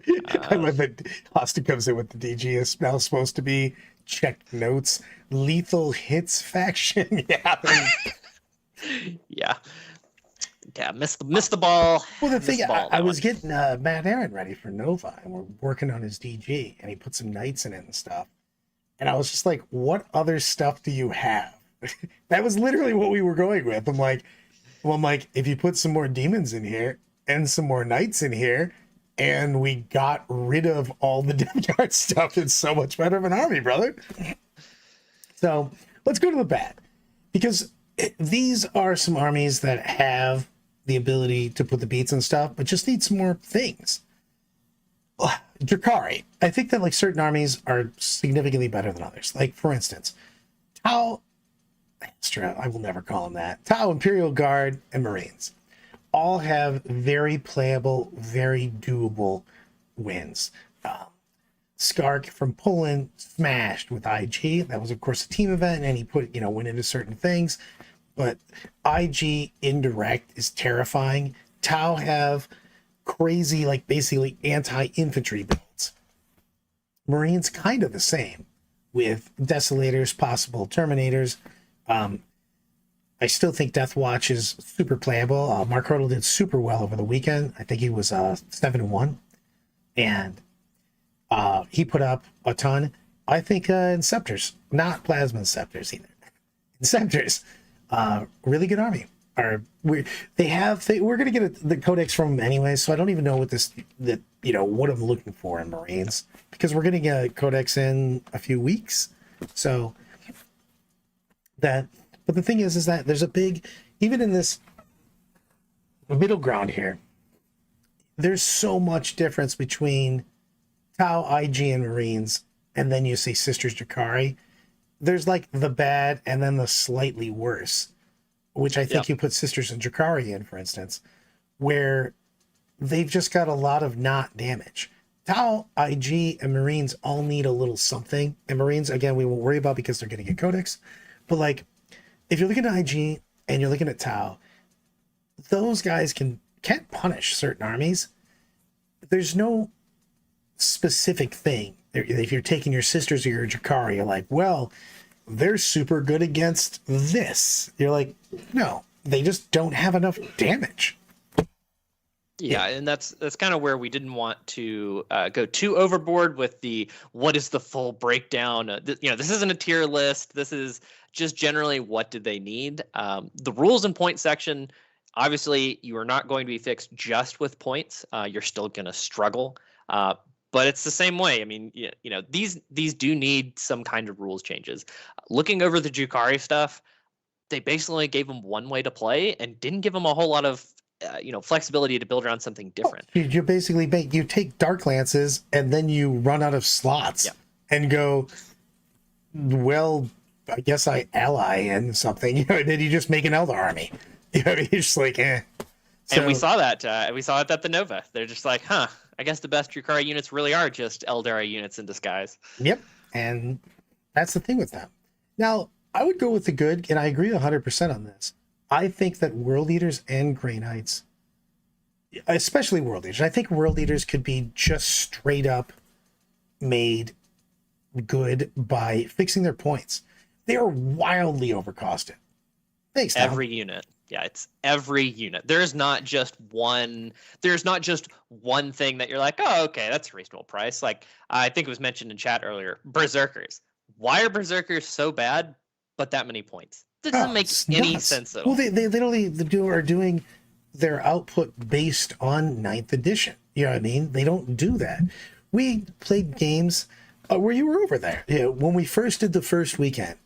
I love that Austin comes in with the DG is now supposed to be check notes, lethal hits faction. Yeah. Missed the ball. Well, the thing, ball, I was getting Matt Aaron ready for Nova, and we're working on his DG, and he put some knights in it and stuff. And I was just like, what other stuff do you have? That was literally what we were going with. I'm like, if you put some more demons in here and some more knights in here, and we got rid of all the Death Guard stuff, it's so much better of an army, brother. So let's go to the bad, because these are some armies that have the ability to put the beats and stuff, but just need some more things. Drakari. I think that like certain armies are significantly better than others. Like for instance, Tau Astra, I will never call them that. Tau, Imperial Guard, and Marines all have very playable, very doable wins. Skark from Poland smashed with IG. That was, of course, a team event, and he put, went into certain things. But IG indirect is terrifying. Tau have crazy, like basically anti-infantry builds. Marines kind of the same, with Desolators, possible Terminators. I still think Death Watch is super playable. Mark Hurdle did super well over the weekend. I think he was 7-1. And he put up a ton. I think Inceptors, not Plasma Inceptors either. Inceptors, really good army. We're going to get the codex from them anyway, so I don't even know what I'm looking for in Marines, because we're going to get a codex in a few weeks. So but the thing is that there's a big, even in this middle ground here, there's so much difference between Tau, IG, and Marines, and then you say Sisters Drakari. There's like the bad and then the slightly worse, which I think you put Sisters and Drakari in, for instance, where they've just got a lot of not damage. Tau, IG, and Marines all need a little something. And Marines, again, we won't worry about because they're going to get Codex. But like, if you're looking at IG and you're looking at Tau, those guys can punish certain armies. There's no specific thing. If you're taking your sisters or your Jakari, you're like, well, they're super good against this. You're like, no, they just don't have enough damage. Yeah, and that's kind of where we didn't want to go too overboard with the what is the full breakdown. This isn't a tier list. This is just generally what do they need. The rules and point section, obviously, you are not going to be fixed just with points. You're still going to struggle. But it's the same way. I mean, these do need some kind of rules changes. Looking over the Jukari stuff, they basically gave them one way to play and didn't give them a whole lot of flexibility to build around something different. You basically you take Dark Lances and then you run out of slots and go, well, I guess I ally in something. And then you just make an Eldar army. It's just like, eh. So, and we saw that. We saw it at the Nova. They're just like, I guess the best Drukhari units really are just Eldari units in disguise. Yep, and that's the thing with them. Now, I would go with the good, and I agree 100% on this. I think that World Eaters and Grey Knights, especially World Eaters, I think World Eaters could be just straight up made good by fixing their points. They are wildly overcosted. Thanks, Tom. Every unit. Yeah, it's every unit. There's not just one thing that you're like, oh, okay, that's a reasonable price. Like I think it was mentioned in chat earlier, Berserkers. Why are Berserkers so bad, but that many points? That doesn't make any sense at all. Well, they literally are doing their output based on 9th edition. You know what I mean? They don't do that. We played games where you were over there. When we first did the first weekend,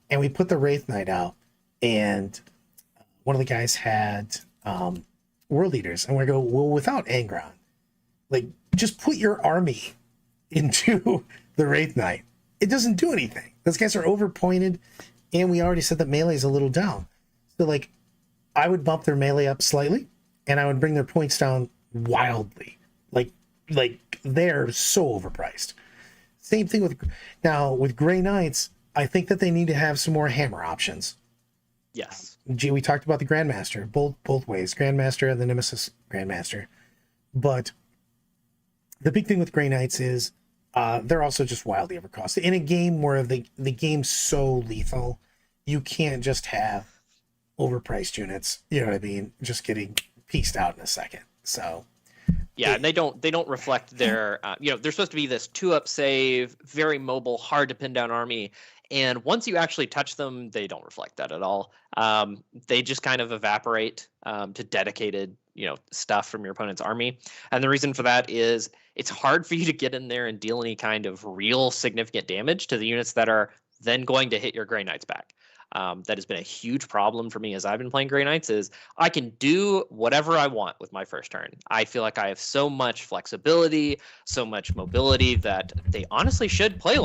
and we put the Wraith Knight out, and one of the guys had World Eaters, and we go, well, without Angron, like, just put your army into the Wraith Knight. It doesn't do anything. Those guys are overpointed, and we already said that melee is a little down. So, like, I would bump their melee up slightly, and I would bring their points down wildly. Like they're so overpriced. Same thing with Grey Knights. I think that they need to have some more hammer options. Yes. We talked about the Grandmaster, both ways, Grandmaster and the Nemesis Grandmaster. But the big thing with Grey Knights is they're also just wildly overcosted. In a game where the game's so lethal, you can't just have overpriced units, you know what I mean, just getting pieced out in a second. So yeah, and they don't reflect their they're supposed to be this 2-up save, very mobile, hard to pin down army. And once you actually touch them, they don't reflect that at all. They just kind of evaporate to dedicated, stuff from your opponent's army. And the reason for that is it's hard for you to get in there and deal any kind of real significant damage to the units that are then going to hit your Grey Knights back. That has been a huge problem for me as I've been playing Grey Knights is I can do whatever I want with my first turn. I feel like I have so much flexibility, so much mobility that they honestly should play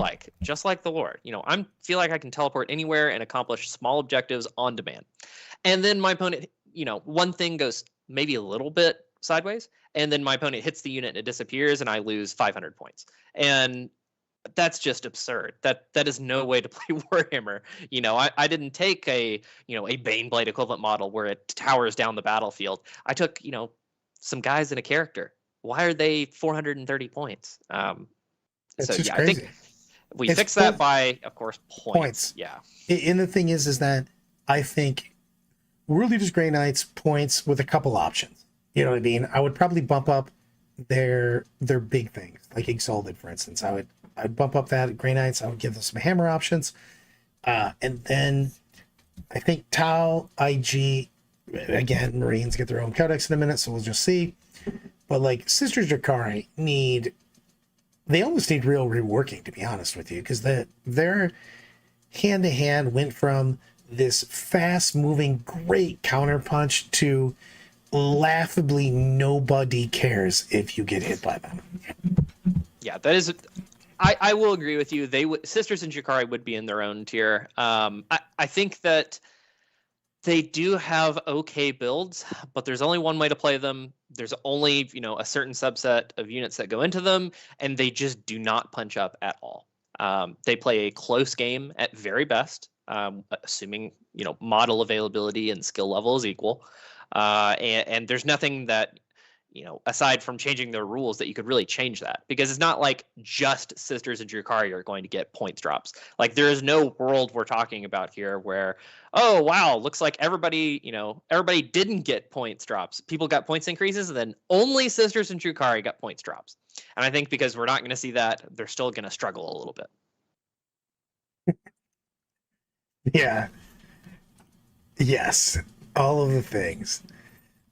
just like the Lord. I feel like I can teleport anywhere and accomplish small objectives on demand. And then my opponent, one thing goes maybe a little bit sideways, and then my opponent hits the unit and it disappears and I lose 500 points. And that's just absurd. That is no way to play Warhammer. I didn't take a Baneblade equivalent model where it towers down the battlefield. I took some guys in a character. Why are they 430 points? It's just crazy. I think we fix that by, of course, points. Yeah. And the thing is that I think World Eaters Grey Knights points with a couple options. You know what I mean? I would probably bump up their big things, like Exalted, for instance. I'd bump up that Grey Knights. I would give them some hammer options. And then I think Tau, IG, again, Marines get their own codex in a minute, so we'll just see. But like Sisters Drakari they almost need real reworking, to be honest with you, because their hand-to-hand went from this fast-moving, great counterpunch to laughably nobody cares if you get hit by them. Yeah, that is... I will agree with you. Sisters and Drakari would be in their own tier. I think that They do have okay builds, but there's only one way to play them. There's only, a certain subset of units that go into them, and they just do not punch up at all. They play a close game at very best, assuming, model availability and skill level is equal. And there's nothing that, aside from changing their rules, that you could really change that, because it's not like just Sisters and Drukhari are going to get points drops. Like, there is no world we're talking about here where, oh wow, looks like everybody didn't get points drops. People got points increases, and then only Sisters and Drukhari got points drops. And I think because we're not going to see that, they're still going to struggle a little bit. Yeah. Yes. All of the things.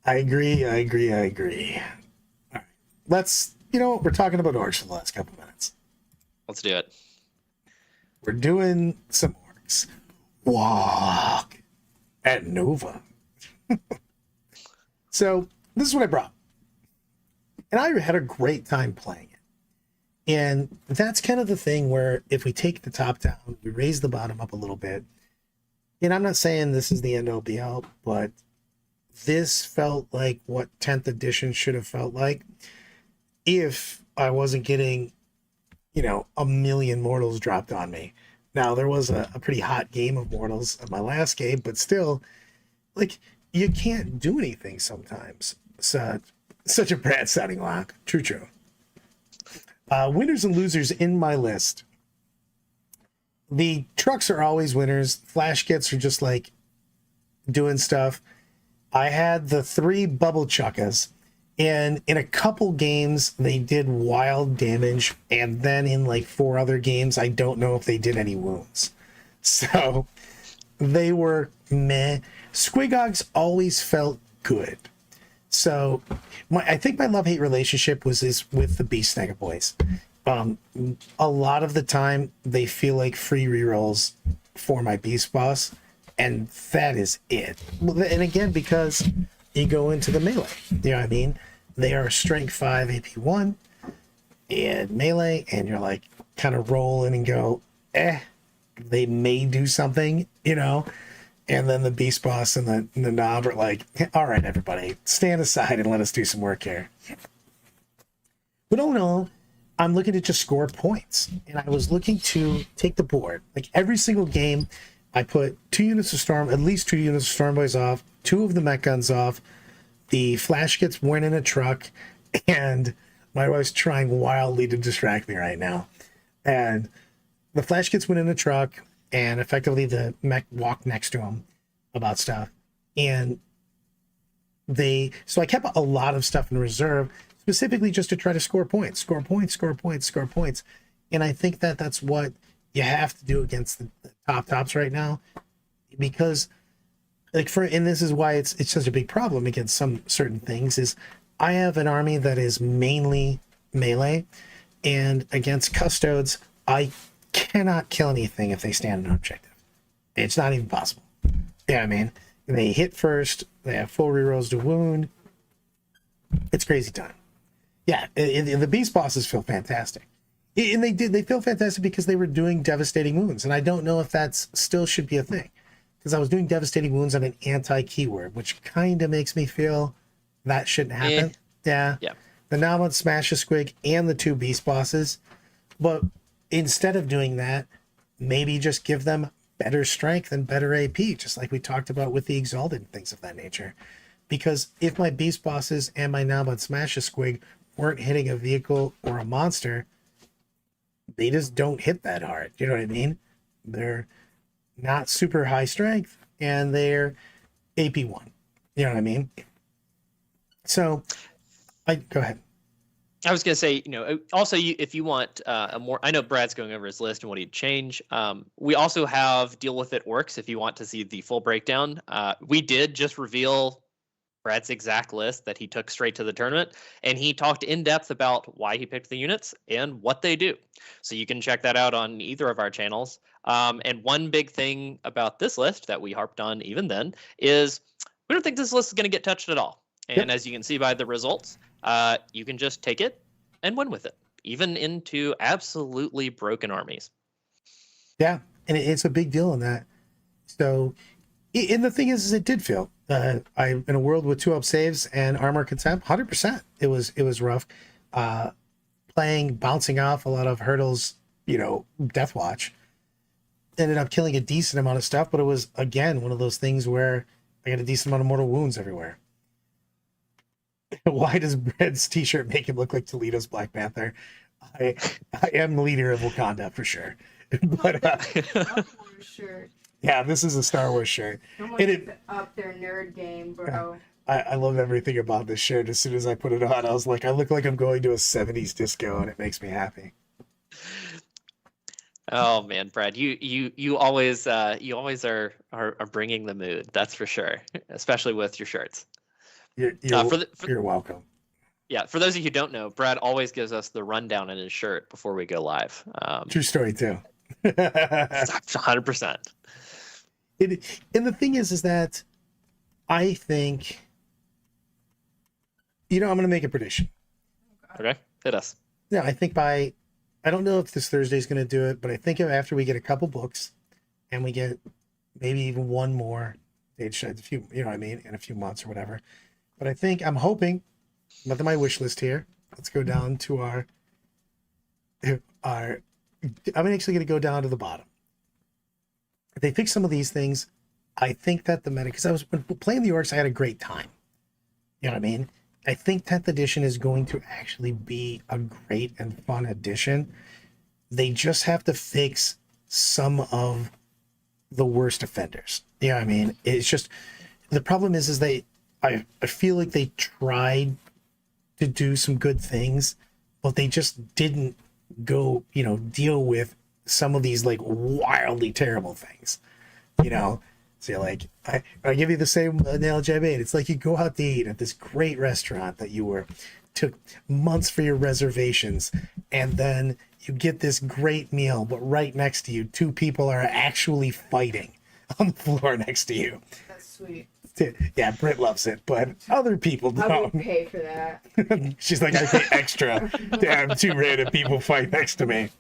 I agree. All right. Let's, we're talking about orcs for the last couple minutes. Let's do it. We're doing some orcs. Walk at Nova. So this is what I brought. And I had a great time playing it. And that's kind of the thing where if we take the top down, we raise the bottom up a little bit. And I'm not saying this is the end all be all, but this felt like what 10th edition should have felt like if I wasn't getting, a million mortals dropped on me. Now, there was a pretty hot game of mortals in my last game, but still, like, you can't do anything sometimes. Such a bad sounding lock. True. Winners and losers in my list. The trucks are always winners. Flash kits are just like doing stuff. I had the 3 bubble chuckas, and in a couple games they did wild damage, and then in like 4 other games I don't know if they did any wounds. So they were meh. Squigogs always felt good. So I think my love-hate relationship is with the Beast Snagger boys. A lot of the time they feel like free rerolls for my Beast boss, and that is it. And again, because you go into the melee, you know what I mean? They are strength 5 AP 1 and melee, and you're like kind of rolling and go, they may do something, and then the Beast boss and the knob are like, all right, everybody, stand aside and let us do some work here. But oh no, I'm looking to just score points, and I was looking to take the board. Like every single game, I put 2 units of Storm, at least 2 units of Storm Boys off, 2 of the mech guns off, the flash kits went in a truck, and my wife's trying wildly to distract me right now. And the flash kits went in a truck, and effectively the mech walked next to them about stuff. And so I kept a lot of stuff in reserve, specifically just to try to score points. And I think that's what you have to do against the top tops right now, because and this is why it's such a big problem against some certain things, is I have an army that is mainly melee, and against custodes I cannot kill anything if they stand an objective. It's not even possible. Yeah, I mean, they hit first, they have full rerolls to wound. It's crazy time. Yeah, the beast bosses feel fantastic. And they feel fantastic because they were doing devastating wounds. And I don't know if that's still should be a thing, because I was doing devastating wounds on an anti-keyword, which kind of makes me feel that shouldn't happen. Yeah. The Noblin Smash a Squig and the 2 beast bosses. But instead of doing that, maybe just give them better strength and better AP, just like we talked about with the Exalted and things of that nature. Because if my beast bosses and my Noblin Smash a Squig weren't hitting a vehicle or a monster, they just don't hit that hard. You know what I mean? They're not super high strength, and they're AP 1. You know what I mean? So, go ahead. I was going to say, also, if you want a more, I know Brad's going over his list and what he'd change. We also have Deal With It Orcs if you want to see the full breakdown. We did just reveal Brad's exact list that he took straight to the tournament, and he talked in depth about why he picked the units and what they do. So you can check that out on either of our channels. And one big thing about this list that we harped on even then is we don't think this list is going to get touched at all. And as you can see by the results, you can just take it and win with it, even into absolutely broken armies. Yeah, and it's a big deal in that. So And the thing is it did feel. I in a world with 2-up saves and armor contempt, 100%. It was rough. Playing, bouncing off a lot of hurdles, Death Watch. Ended up killing a decent amount of stuff, but it was, again, one of those things where I got a decent amount of mortal wounds everywhere. Why does Bread's t-shirt make him look like Toledo's Black Panther? I am the leader of Wakanda for sure. But Shirt. yeah, this is a Star Wars shirt. Someone up their nerd game, bro. I love everything about this shirt. As soon as I put it on, I was like, I look like I'm going to a 70s disco, and it makes me happy. Oh man, Brad, you always are bringing the mood. That's for sure, especially with your shirts. You're welcome. Yeah, for those of you who don't know, Brad always gives us the rundown in his shirt before we go live. True story too. 100%. And the thing is that I think, I'm going to make a prediction. Okay, hit us. Yeah, I think I don't know if this Thursday is going to do it, but I think after we get a couple books and we get maybe even one more, a few, in a few months or whatever. But I'm hoping, look at my wish list here. Let's go down to I'm actually going to go down to the bottom. If they fix some of these things, I think that the meta, because I was playing the orcs, I had a great time. You know what I mean? I think 10th edition is going to actually be a great and fun addition. They just have to fix some of the worst offenders. You know what I mean? It's just, the problem is I feel like they tried to do some good things, but they just didn't go, deal with some of these like wildly terrible things, So like, I give you the same analogy I made. It's like you go out to eat at this great restaurant that took months for your reservations, and then you get this great meal, but right next to you, 2 people are actually fighting on the floor next to you. That's sweet. Yeah, Britt loves it, but other people don't. I would pay for that. She's like, I pay extra to have 2 random people fight next to me.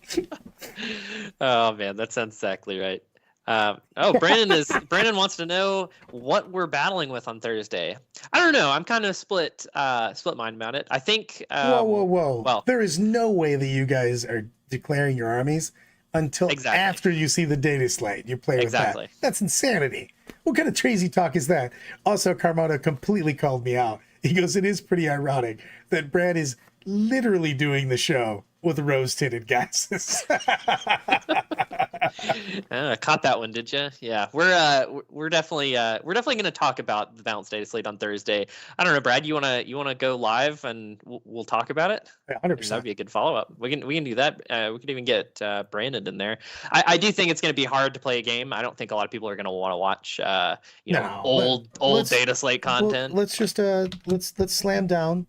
Oh man, that sounds exactly right. Brandon wants to know what we're battling with on Thursday. I don't know. I'm kind of split mind about it. I think. Whoa! Well, there is no way that you guys are declaring your armies until after you see the data slate. You play with that. That's insanity. What kind of crazy talk is that? Also, Carmona completely called me out. He goes, it is pretty ironic that Brad is literally doing the show with rose-tinted glasses. Caught that one, did you? Yeah, we're definitely going to talk about the balanced data slate on Thursday. I don't know, Brad. You wanna go live and we'll talk about it? 100%. That'd be a good follow up. We can do that. We could even get Brandon in there. I do think it's going to be hard to play a game. I don't think a lot of people are going to want to watch old data slate content. Let's just let's slam down.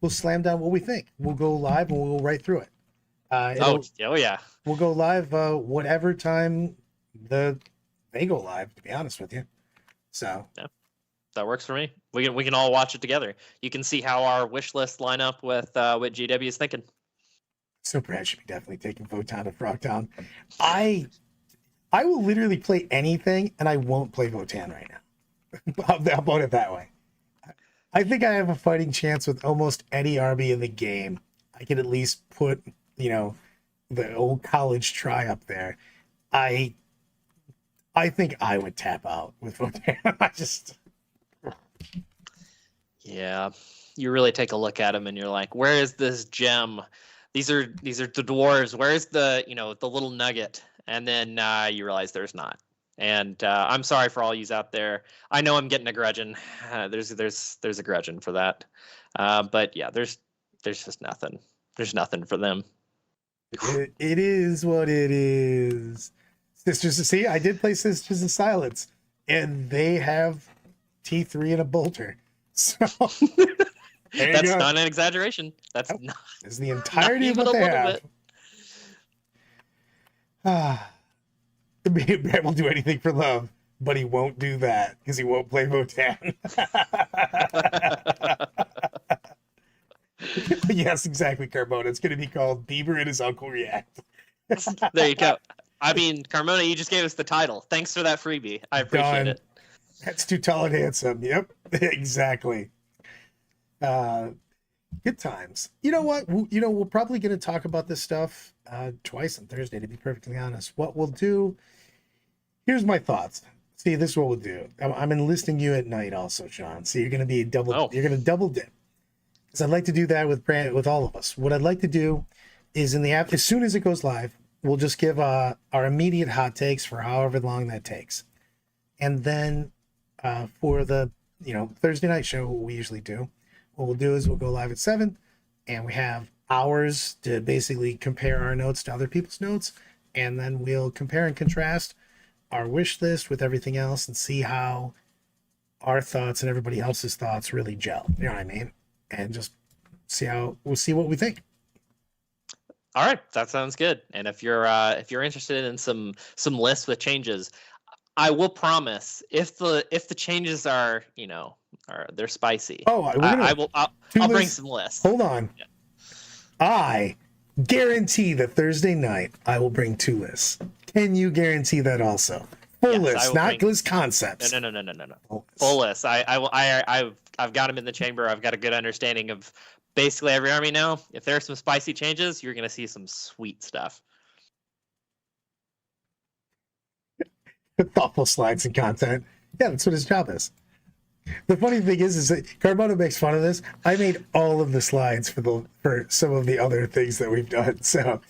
We'll slam down what we think. We'll go live and we'll go right through it. Yeah. We'll go live whatever time they go live, to be honest with you. So yeah, that works for me. We can all watch it together. You can see how our wish list line up with what GW is thinking. So Brad should be definitely taking Votan to Frogtown. I will literally play anything, and I won't play Votan right now. I'll put it that way. I think I have a fighting chance with almost any army in the game. I can at least put, the old college try up there. I think I would tap out with Votan. Yeah, you really take a look at them and you're like, where is this gem? These are the dwarves. Where's the the little nugget? And then you realize there's not. And I'm sorry for all yous out there. I know I'm getting a gudgeon. There's a gudgeon for that. But yeah, there's just nothing. There's nothing for them. It is what it is. See, I did play Sisters of Silence, and they have T3 and a bolter. So that's not an exaggeration. That's not. It's the entirety of what they have. Brad will do anything for love, but he won't do that because he won't play Votan. Yes, exactly, Carbona. It's going to be called Bieber and His Uncle React. There you go. I mean, Carmona, you just gave us the title. Thanks for that freebie. I appreciate it. That's too tall and handsome. Yep, exactly. Good times. You know what? We're probably going to talk about this stuff twice on Thursday, to be perfectly honest. What we'll do, here's my thoughts. See, this is what we'll do. I'm enlisting you at night also, Sean. So you're going to be you're going to double dip. Because I'd like to do that with all of us. What I'd like to do is in the app, as soon as it goes live, we'll just give our immediate hot takes for however long that takes. And then for the Thursday night show, what we usually do, what we'll do is we'll go live at 7, and we have hours to basically compare our notes to other people's notes, and then we'll compare and contrast our wish list with everything else and see how our thoughts and everybody else's thoughts really gel. You know what I mean? And just we'll see what we think. All right, that sounds good. And if you're interested in some lists with changes, I will promise if the changes are they're spicy. Oh, I'll bring some lists. Hold on. Yeah. I guarantee that Thursday night I will bring 2 lists. Can you guarantee that also? Full list, not list concepts. No. Full list. I've got them in the chamber. I've got a good understanding of basically every army now. If there are some spicy changes, you're going to see some sweet stuff. Thoughtful slides and content. Yeah, that's what his job is. The funny thing is that Carbano makes fun of this. I made all of the slides for some of the other things that we've done. So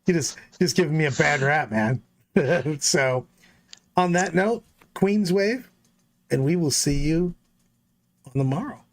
you just giving me a bad rap, man. So on that note, Queen's Wave, and we will see you on the morrow.